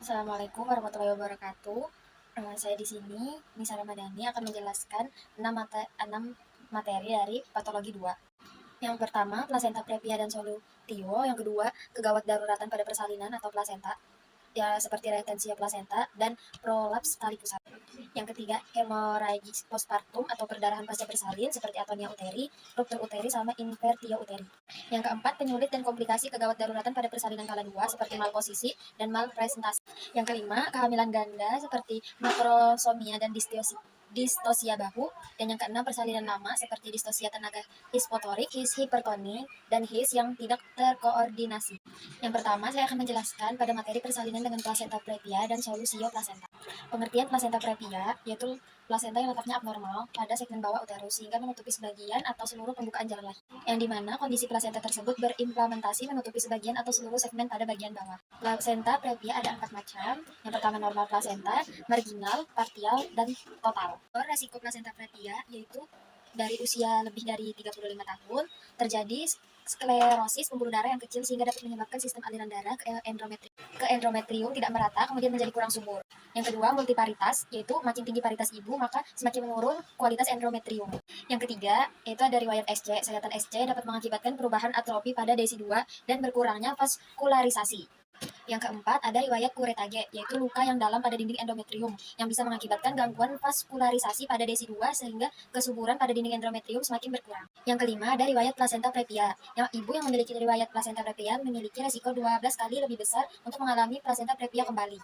Assalamualaikum warahmatullahi wabarakatuh. Saya di sini, Nisa Ramadhani, akan menjelaskan 6 materi dari patologi 2. Yang pertama, plasenta previa dan solutio. Yang kedua, kegawat daruratan pada persalinan atau plasenta, ya seperti retensia plasenta dan prolaps tali pusat. Yang ketiga, hemoragis postpartum atau perdarahan pasca bersalin seperti atonia uteri, ruptur uteri, sama invertio uteri. Yang keempat, penyulit dan komplikasi kegawat daruratan pada persalinan kala 2 seperti malposisi dan malpresentasi. Yang kelima, kehamilan ganda seperti makrosomia dan distosia bahu. Dan yang keenam, persalinan lama seperti distosia tenaga hispotorik, his hipertoni, dan his yang tidak terkoordinasi. Yang pertama, saya akan menjelaskan pada materi persalinan dengan plasenta previa dan solusio plasenta. Pengertian plasenta previa yaitu plasenta yang letaknya abnormal pada segmen bawah uterus sehingga menutupi sebagian atau seluruh pembukaan jalan lahir, yang dimana kondisi plasenta tersebut berimplementasi menutupi sebagian atau seluruh segmen pada bagian bawah. Plasenta previa ada 4 macam. Yang pertama, normal plasenta, marginal, partial, dan total. Resiko plasenta previa yaitu dari usia lebih dari 35 tahun terjadi sklerosis pembuluh darah yang kecil sehingga dapat menyebabkan sistem aliran darah ke endometrium tidak merata, kemudian menjadi kurang subur. Yang kedua, multiparitas, yaitu makin tinggi paritas ibu maka semakin menurun kualitas endometrium. Yang ketiga, yaitu ada riwayat SC. Sayatan SC dapat mengakibatkan perubahan atrofi pada desi 2 dan berkurangnya vaskularisasi. Yang keempat, ada riwayat kuretage, yaitu luka yang dalam pada dinding endometrium, yang bisa mengakibatkan gangguan vaskularisasi pada desi 2 sehingga kesuburan pada dinding endometrium semakin berkurang. Yang kelima, ada riwayat plasenta previa. Yang ibu yang memiliki riwayat plasenta previa memiliki resiko 12 kali lebih besar untuk mengalami plasenta previa kembali.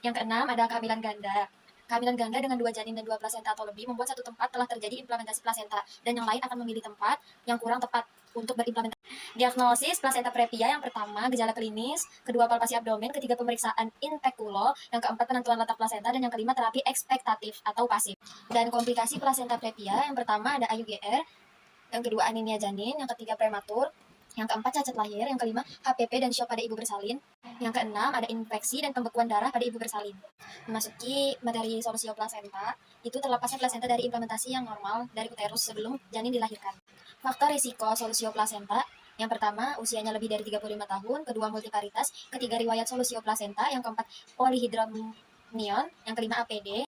Yang keenam, ada kehamilan ganda. Kehamilan ganda dengan 2 janin dan 2 plasenta atau lebih membuat satu tempat telah terjadi implementasi plasenta dan yang lain akan memilih tempat yang kurang tepat untuk berimplementasi. Diagnosis plasenta previa: yang pertama, gejala klinis, kedua, palpasi abdomen, ketiga, pemeriksaan intekulo, yang keempat, penentuan letak plasenta, dan yang kelima, terapi ekspektatif atau pasif. Dan komplikasi plasenta previa: yang pertama ada AUGR, yang kedua anemia janin, yang ketiga prematur, yang keempat cacat lahir, yang kelima HPP dan shock pada ibu bersalin, yang keenam ada infeksi dan pembekuan darah pada ibu bersalin. Memasuki materi solusio plasenta, itu terlepasnya plasenta dari implementasi yang normal dari uterus sebelum janin dilahirkan. Faktor risiko solusio plasenta: yang pertama, usianya lebih dari 35 tahun, kedua, multiparitas, ketiga, riwayat solusio plasenta, yang keempat, polihidramnion, yang kelima, APD,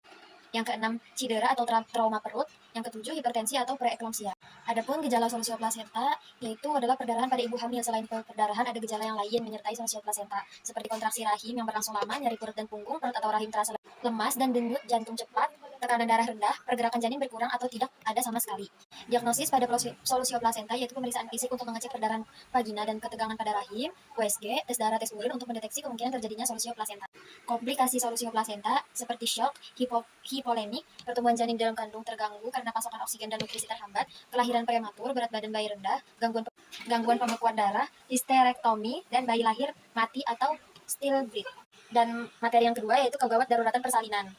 yang keenam, cedera atau trauma perut, yang ketujuh, hipertensi atau preeklamsia. Adapun gejala solusio plasenta yaitu adalah perdarahan pada ibu hamil. Selain perdarahan, ada gejala yang lain menyertai solusio plasenta seperti kontraksi rahim yang berlangsung lama, nyeri perut dan punggung, perut atau rahim terasa lemas dan denyut jantung cepat, tekanan darah rendah, pergerakan janin berkurang atau tidak ada sama sekali. Diagnosis pada solusio plasenta yaitu pemeriksaan fisik untuk mengecek perdarahan vagina dan ketegangan pada rahim, USG, tes darah, tes urin untuk mendeteksi kemungkinan terjadinya solusio plasenta. Komplikasi solusio plasenta seperti shock, hipolemik, pertumbuhan janin dalam kandung terganggu karena pasokan oksigen dan nutrisi terhambat, kelahiran prematur, berat badan bayi rendah, gangguan pembekuan darah, histerektomi, dan bayi lahir mati atau stillbirth. Dan materi yang kedua yaitu kegawat daruratan persalinan.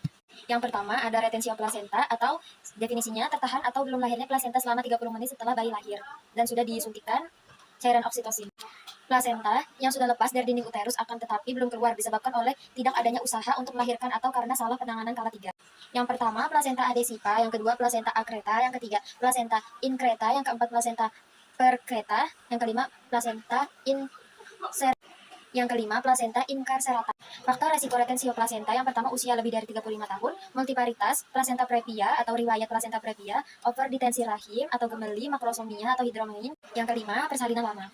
Yang pertama ada retensio plasenta atau definisinya tertahan atau belum lahirnya plasenta selama 30 menit setelah bayi lahir dan sudah disuntikan cairan oksitosin. Plasenta yang sudah lepas dari dinding uterus akan tetapi belum keluar disebabkan oleh tidak adanya usaha untuk melahirkan atau karena salah penanganan kala 3. Yang pertama, plasenta adesiva, yang kedua, plasenta akreta, yang ketiga, plasenta inkreta, yang keempat, plasenta perkreta, yang kelima, plasenta incarcerata. Faktor resiko retensio plasenta: yang pertama, usia lebih dari 35 tahun, multiparitas, plasenta previa atau riwayat plasenta previa, overditensi rahim atau gemeli, makrosomia atau hidromein. Yang kelima, persalinan lama.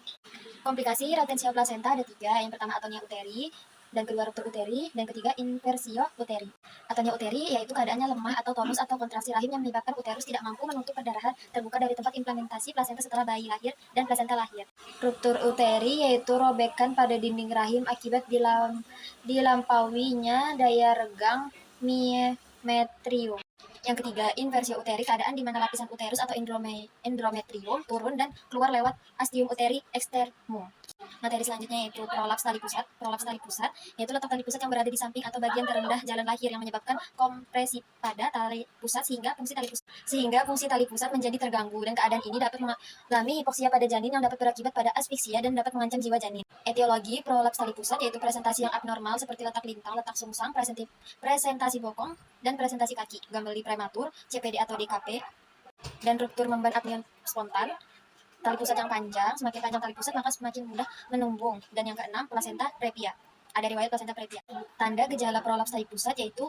Komplikasi retensio plasenta ada 3. Yang pertama, atonia uteri, dan kedua, ruptur uteri, dan ketiga, inversio uteri. Atonia uteri yaitu keadaannya lemah atau tonus atau kontraksi rahim yang menyebabkan uterus tidak mampu menutup perdarahan terbuka dari tempat implementasi plasenta setelah bayi lahir dan plasenta lahir. Ruptur uteri yaitu robekan pada dinding rahim akibat dilampauinya daya regang myometrium. Yang ketiga, inversio uteri, keadaan di mana lapisan uterus atau endometrium turun dan keluar lewat ostium uteri eksternum. Materi selanjutnya yaitu prolaps tali pusat. Prolaps tali pusat yaitu letak tali pusat yang berada di samping atau bagian terendah jalan lahir yang menyebabkan kompresi pada tali pusat sehingga fungsi tali pusat menjadi terganggu, dan keadaan ini dapat mengalami hipoksia pada janin yang dapat berakibat pada asfiksia dan dapat mengancam jiwa janin. Etiologi prolaps tali pusat yaitu presentasi yang abnormal seperti letak lintang, letak sungsang, presentasi bokong, dan presentasi kaki, gemeli prematur, CPD atau DKP, dan ruptur memban apneon spontan. Tali pusat yang panjang, semakin panjang tali pusat maka semakin mudah menumbung. Dan yang keenam, plasenta previa ada riwayat plasenta previa. Tanda gejala prolaps tali pusat yaitu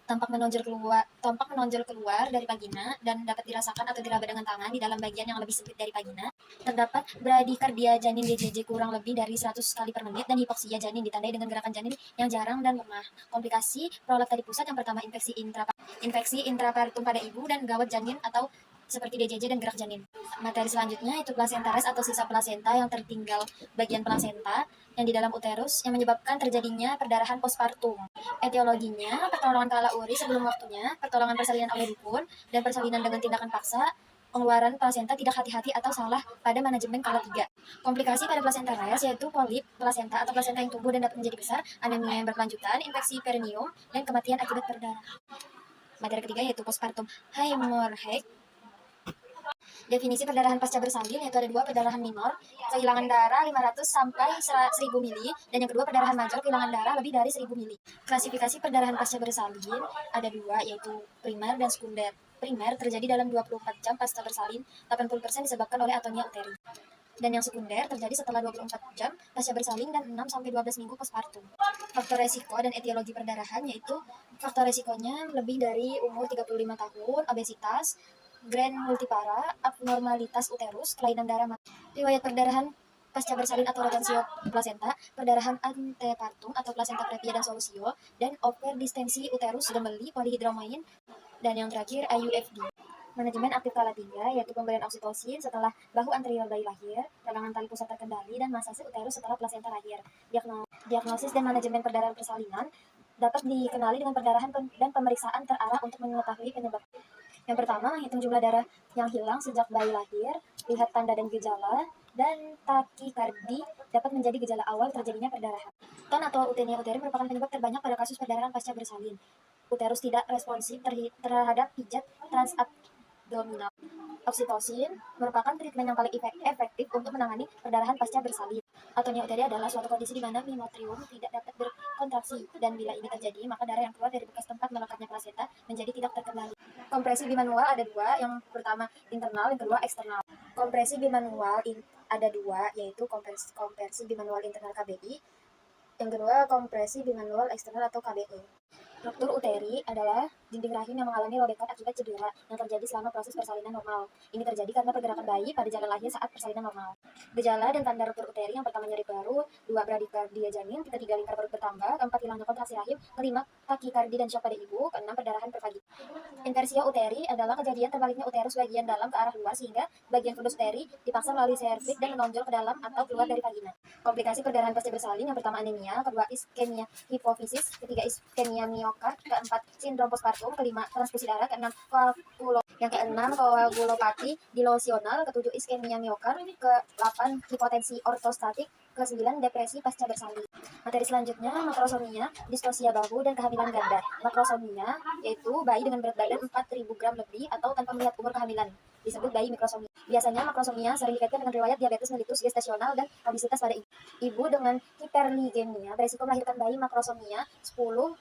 tampak menonjol keluar dari vagina dan dapat dirasakan atau diraba dengan tangan di dalam bagian yang lebih sempit dari vagina. Terdapat bradikardia janin DJJ kurang lebih dari 100 kali per menit dan hipoksia janin ditandai dengan gerakan janin yang jarang dan lemah. Komplikasi prolaps tali pusat yang pertama infeksi intrapartum pada ibu dan gawat janin atau seperti DJJ dan gerak janin. Materi selanjutnya itu plasenta res atau sisa plasenta yang tertinggal bagian plasenta yang di dalam uterus yang menyebabkan terjadinya perdarahan postpartum. Etiologinya, pertolongan kala uri sebelum waktunya, pertolongan persalinan oleh dukun, dan persalinan dengan tindakan paksa, pengeluaran plasenta tidak hati-hati atau salah pada manajemen kala 3. Komplikasi pada plasenta res yaitu polip plasenta atau plasenta yang tumbuh dan dapat menjadi besar, anemia yang berkelanjutan, infeksi perineum, dan kematian akibat perdarahan. Materi ketiga yaitu postpartum hemorrhage. Definisi perdarahan pasca bersalin yaitu ada 2, perdarahan minor, kehilangan darah 500 sampai 1000 mili, dan yang kedua perdarahan major, kehilangan darah lebih dari 1000 mili. Klasifikasi perdarahan pasca bersalin ada 2, yaitu primer dan sekunder. Primer terjadi dalam 24 jam pasca bersalin, 80% disebabkan oleh atonia uteri. Dan yang sekunder terjadi setelah 24 jam pasca bersalin dan 6 sampai 12 minggu postpartum. Faktor resiko dan etiologi perdarahan yaitu faktor resikonya lebih dari umur 35 tahun, obesitas, grand multipara, abnormalitas uterus, kelainan darah mati. Riwayat perdarahan pasca bersalin atau retensio plasenta, perdarahan antepartum atau plasenta previa dan solusio, dan overdistensi uterus, gemeli, polihidromain, dan yang terakhir IUFD. Manajemen aktif kala 3 yaitu pemberian oksitosin setelah bahu anterior bayi lahir, tegangan tali pusat terkendali, dan masase uterus setelah plasenta lahir. Diagnosis dan manajemen perdarahan persalinan dapat dikenali dengan perdarahan dan pemeriksaan terarah untuk mengetahui penyebab. Yang pertama, hitung jumlah darah yang hilang sejak bayi lahir, lihat tanda dan gejala, dan takikardi dapat menjadi gejala awal terjadinya perdarahan. Ton atau utenia uteri merupakan penyebab terbanyak pada kasus perdarahan pasca bersalin. Uterus tidak responsif terhadap pijat transabdominal. Oksitosin merupakan treatment yang paling efektif untuk menangani perdarahan pasca bersalin. Atonia uteri adalah suatu kondisi di mana myometrium tidak dapat berkontraksi, dan bila ini terjadi, maka darah yang keluar dari bekas tempat melekatnya plasenta menjadi tidak terkendali. Kompresi bimanual ada 2, yang pertama internal, yang kedua eksternal. Kompresi bimanual ada 2, yaitu kompresi bimanual internal KBI, yang kedua kompresi bimanual eksternal atau KBE. Ruptur uteri adalah dinding rahim yang mengalami robekan akibat cedera yang terjadi selama proses persalinan normal. Ini terjadi karena pergerakan bayi pada jalan lahir saat persalinan normal. Gejala dan tanda ruptur uteri yang pertama nyeri paru, 2 bradikardia janin, ketiga lingkar perut bertambah, keempat hilangnya kontraksi rahim, kelima takikardi dan syok pada ibu, keenam perdarahan per vagina. Inversio uteri adalah kejadian terbaliknya uterus bagian dalam ke arah luar sehingga bagian fundus uteri dipaksa melalui serviks dan menonjol ke dalam atau keluar dari vagina. Komplikasi perdarahan pasca bersalin yang pertama anemia, kedua iskemia hipofisis, ketiga iskemia miokard, keempat sindrom postpartum, kelima transfusi darah, keenam koagulopati dilosional, ketujuh iskemia miokard, ke-8 hipotensi ortostatik, ke-9 depresi pasca bersalin. Materi selanjutnya makrosomia, distosia bahu, dan kehamilan ganda. Makrosomia yaitu bayi dengan berat badan 4.000 gram lebih atau tanpa melihat umur kehamilan, disebut bayi mikrosomia. Biasanya makrosomia sering dikaitkan dengan riwayat diabetes mellitus gestasional dan obesitas pada ibu. Ibu dengan hiperligemia berisiko melahirkan bayi makrosomia 10-8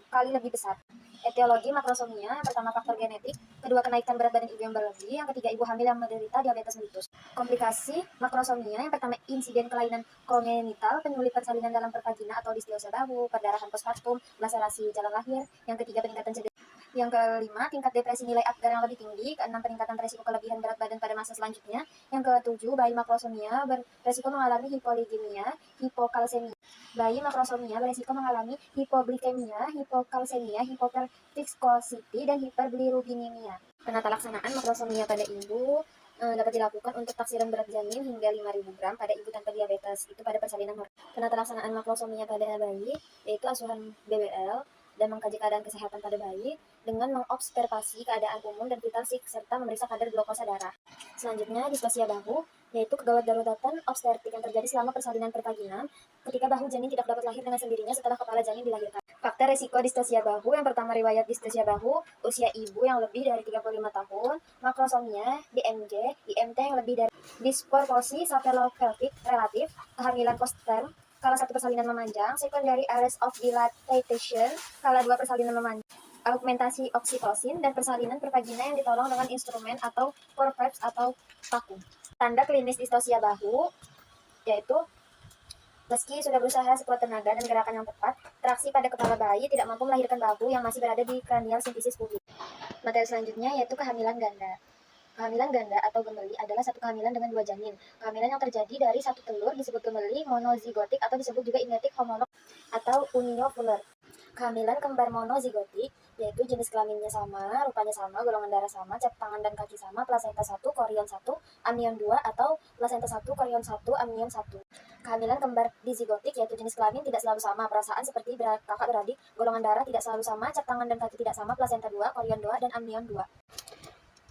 kali lebih besar. Etiologi makrosomia, pertama faktor genetik, kedua kenaikan berat badan ibu yang berlebih, yang ketiga ibu hamil yang menderita diabetes mellitus. Komplikasi makrosomia, yang pertama insiden kelainan kongenital, penyulit persalinan dalam pervagina atau distosia bahu, perdarahan postpartum, laserasi jalan lahir, yang ketiga peningkatan cedera. Yang kelima, tingkat depresi nilai Apgar yang lebih tinggi, keenam peningkatan resiko kelebihan berat badan pada masa selanjutnya, yang ketujuh bayi makrosomia beresiko mengalami hipoligemia, hipokalsemia. Bayi makrosomia beresiko mengalami hipoglikemia, hipokalsemia, hipoperviskositi, dan hiperbilirubinemia. Penata laksanaan makrosomia pada ibu dapat dilakukan untuk taksiran berat janin hingga 5.000 gram pada ibu tanpa diabetes, itu pada persalinan normal. Penata laksanaan makrosomia pada bayi yaitu asuhan BBL dan mengkaji keadaan kesehatan pada bayi dengan mengobservasi keadaan umum dan vital serta memeriksa kadar glukosa darah. Selanjutnya, distosia bahu, yaitu kegawat daruratan obstetrik yang terjadi selama persalinan pervaginam ketika bahu janin tidak dapat lahir dengan sendirinya setelah kepala janin dilahirkan. Faktor resiko distosia bahu, yang pertama riwayat distosia bahu, usia ibu yang lebih dari 35 tahun, makrosomia, DMG, IMT yang lebih dari disproporsi sapropelvic relatif, kehamilan postterm, kala 1 persalinan memanjang, secondary arrest of dilatation, kala 2 persalinan memanjang, augmentasi oksitosin, dan persalinan pervagina yang ditolong dengan instrumen atau forceps atau paku. Tanda klinis distosia bahu yaitu Meski sudah berusaha sekuat tenaga dan gerakan yang tepat, traksi pada kepala bayi tidak mampu melahirkan babu yang masih berada di cranial synthesis pubis. Materi selanjutnya yaitu kehamilan ganda. Kehamilan ganda atau gemeli adalah satu kehamilan dengan dua janin. Kehamilan yang terjadi dari satu telur disebut gemeli monozigotik atau disebut juga amniotic homolog atau uniovular. Kehamilan kembar monozigotik yaitu jenis kelaminnya sama, rupanya sama, golongan darah sama, cap tangan dan kaki sama, plasenta 1, korion 1, amnion 2 atau plasenta 1, korion 1, amnion 1. Kehamilan kembar dizigotik yaitu jenis kelamin tidak selalu sama, perasaan seperti kakak beradik, golongan darah tidak selalu sama, cap tangan dan kaki tidak sama, plasenta 2, korion 2 dan amnion 2.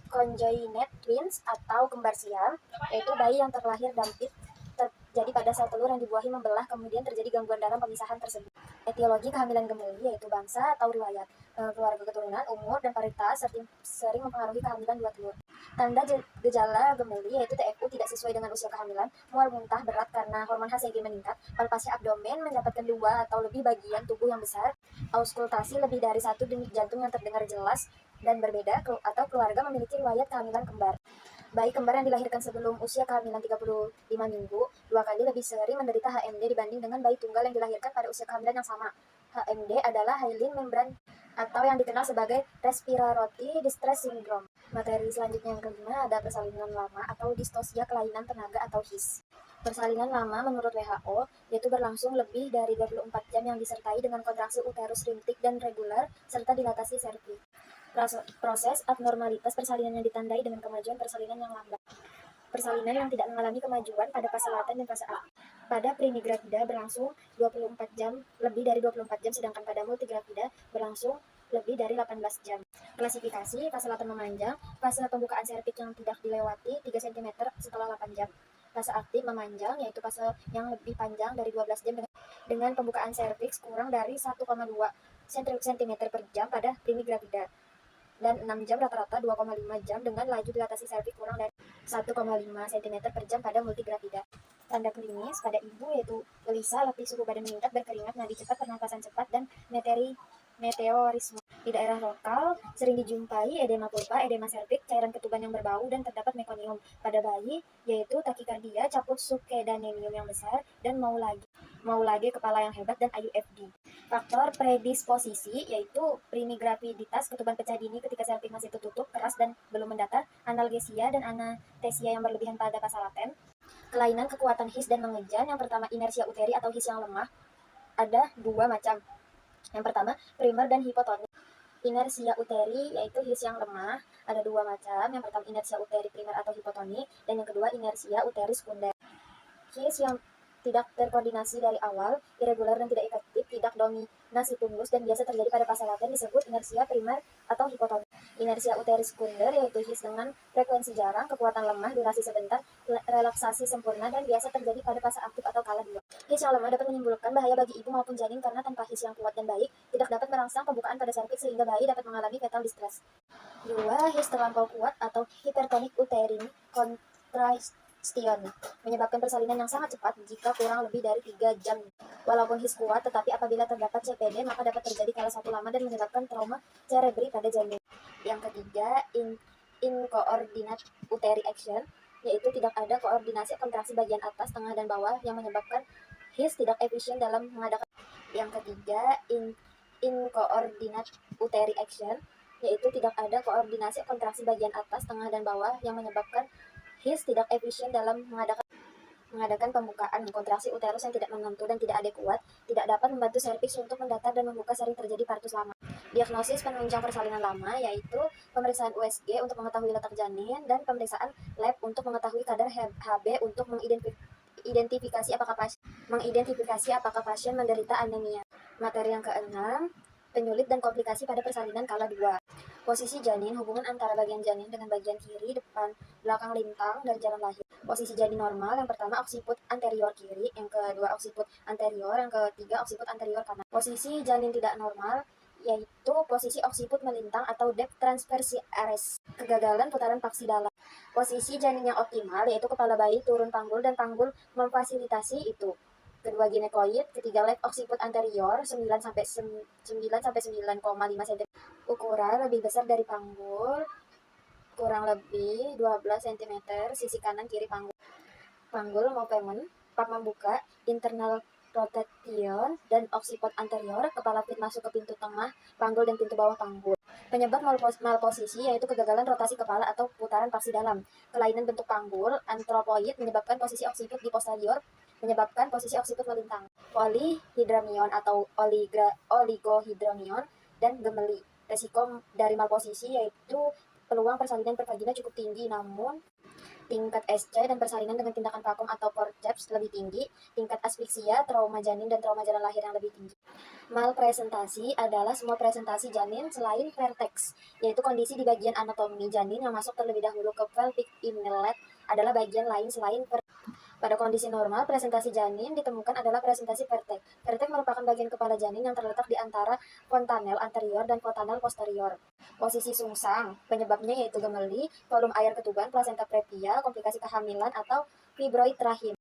Conjoined twins atau kembar siam yaitu bayi yang terlahir dampit terjadi pada sel telur yang dibuahi membelah, kemudian terjadi gangguan dalam pemisahan tersebut. Etiologi kehamilan gemeli yaitu bangsa atau riwayat, keluarga keturunan, umur, dan paritas sering mempengaruhi kehamilan dua telur. Tanda gejala gemeli yaitu TFU tidak sesuai dengan usia kehamilan, mual muntah berat karena hormon HCG meningkat, palpasi abdomen mendapatkan 2 atau lebih bagian tubuh yang besar, auskultasi lebih dari 1 denyut jantung yang terdengar jelas dan berbeda, atau keluarga memiliki riwayat kehamilan kembar. Bayi kembar yang dilahirkan sebelum usia kehamilan 35 minggu, 2 kali lebih sering menderita HMD dibanding dengan bayi tunggal yang dilahirkan pada usia kehamilan yang sama. HMD adalah hyaline membran atau yang dikenal sebagai respiratory distress syndrome. Materi selanjutnya yang kelima ada persalinan lama atau distosia kelainan tenaga atau HIS. Persalinan lama menurut WHO yaitu berlangsung lebih dari 24 jam yang disertai dengan kontraksi uterus rintik dan reguler serta dilatasi serviks. Proses abnormalitas persalinan yang ditandai dengan kemajuan persalinan yang lambat. Persalinan yang tidak mengalami kemajuan pada fase laten dan fase aktif. Pada primigravida berlangsung 24 jam, lebih dari 24 jam, sedangkan pada multigravida berlangsung lebih dari 18 jam. Klasifikasi, fase laten memanjang, fase pembukaan serviks yang tidak dilewati 3 cm setelah 8 jam. Fase aktif memanjang, yaitu fase yang lebih panjang dari 12 jam dengan pembukaan serviks kurang dari 1,2 cm per jam pada primigravida. Dan 6 jam rata-rata 2,5 jam dengan laju dilatasi serviks kurang dari 1,5 cm per jam pada multigravida. Tanda klinis pada ibu yaitu gelisah, letih, suhu badan meningkat, berkeringat, nadi cepat, pernapasan cepat, dan meteorisme. Di daerah lokal sering dijumpai edema pulpa, edema serviks, cairan ketuban yang berbau, dan terdapat mekonium. Pada bayi yaitu takikardia, caput succedaneum yang besar, dan mau lagi kepala yang hebat, dan IUFD. Faktor predisposisi yaitu primigraviditas, ketuban pecah dini ketika serviks masih tertutup, keras dan belum mendatar, analgesia dan anesthesia yang berlebihan pada fase laten. Kelainan kekuatan HIS dan mengejan. Yang pertama, inersia uteri atau HIS yang lemah. Ada 2 macam. Yang pertama, primer dan hipotonik. Inersia uteri yaitu HIS yang lemah ada 2 macam. Yang pertama, inersia uteri primer atau hipotonik, dan yang kedua, inersia uteri sekunder. HIS yang tidak terkoordinasi dari awal, irregular dan tidak efektif, tidak dominasi tumulus dan biasa terjadi pada fase laten disebut inersia primer atau hipotonik. Inersia uteri sekunder yaitu HIS dengan frekuensi jarang, kekuatan lemah, durasi sebentar, relaksasi sempurna, dan biasa terjadi pada fase aktif atau kala 2. HIS yang lemah dapat menimbulkan bahaya bagi ibu maupun janin karena tanpa HIS yang kuat dan baik, tidak dapat merangsang pembukaan pada serviks sehingga bayi dapat mengalami fetal distress. 2. HIS terlampau kuat atau hypertonic uterine contraction menyebabkan persalinan yang sangat cepat jika kurang lebih dari 3 jam. Walaupun HIS kuat, tetapi apabila terdapat CPD, maka dapat terjadi kala satu lama dan menyebabkan trauma cerebri pada janin. Yang ketiga, incoordinate uteri action, yaitu tidak ada koordinasi kontraksi bagian atas, tengah, dan bawah yang menyebabkan HIS tidak efisien dalam mengadakan. Yang ketiga, incoordinate uteri action, yaitu tidak ada koordinasi kontraksi bagian atas, tengah, dan bawah yang menyebabkan HIS tidak efisien dalam mengadakan pembukaan. Kontraksi uterus yang tidak menentu dan tidak adekuat tidak dapat membantu serviks untuk mendatar dan membuka, sering terjadi partus lama. Diagnosis penunjang persalinan lama yaitu pemeriksaan USG untuk mengetahui letak janin dan pemeriksaan lab untuk mengetahui kadar Hb untuk mengidentifikasi apakah pasien menderita anemia. Materi yang keenam, penyulit dan komplikasi pada persalinan kala 2. Posisi janin, hubungan antara bagian janin dengan bagian kiri, depan, belakang lintang, dan jalan lahir. Posisi janin normal, yang pertama oksiput anterior kiri, yang kedua oksiput anterior, yang ketiga oksiput anterior kanan. Posisi janin tidak normal yaitu posisi oksiput melintang atau depth transversi ares, kegagalan putaran paksi dalam. Posisi janin yang optimal yaitu kepala bayi turun panggul dan panggul memfasilitasi itu. Kedua ginekoid, ketiga left oksiput anterior 9 sampai 9,5 cm. Ukuran lebih besar dari panggul, kurang lebih 12 cm, sisi kanan kiri panggul. Panggul mau payment pap membuka, internal rotation, dan occiput anterior, kepala fit masuk ke pintu tengah panggul dan pintu bawah panggul. Penyebab malposisi yaitu kegagalan rotasi kepala atau putaran paksi dalam. Kelainan bentuk panggul, antropoid, menyebabkan posisi occiput di posterior, menyebabkan posisi occiput melintang. Polyhydramnion atau oligohydramnion, dan gemeli. Resiko dari malposisi yaitu peluang persalinan per vagina cukup tinggi, namun tingkat SC dan persalinan dengan tindakan vakum atau forceps lebih tinggi, tingkat asfiksia, trauma janin, dan trauma jalan lahir yang lebih tinggi. Malpresentasi adalah semua presentasi janin selain vertex, yaitu kondisi di bagian anatomi janin yang masuk terlebih dahulu ke pelvic inlet adalah bagian lain selain pada kondisi normal, presentasi janin ditemukan adalah presentasi vertex. Vertex merupakan bagian kepala janin yang terletak di antara fontanel anterior dan fontanel posterior. Posisi sungsang, penyebabnya yaitu gemeli, volume air ketuban, plasenta previa, komplikasi kehamilan, atau fibroid rahim.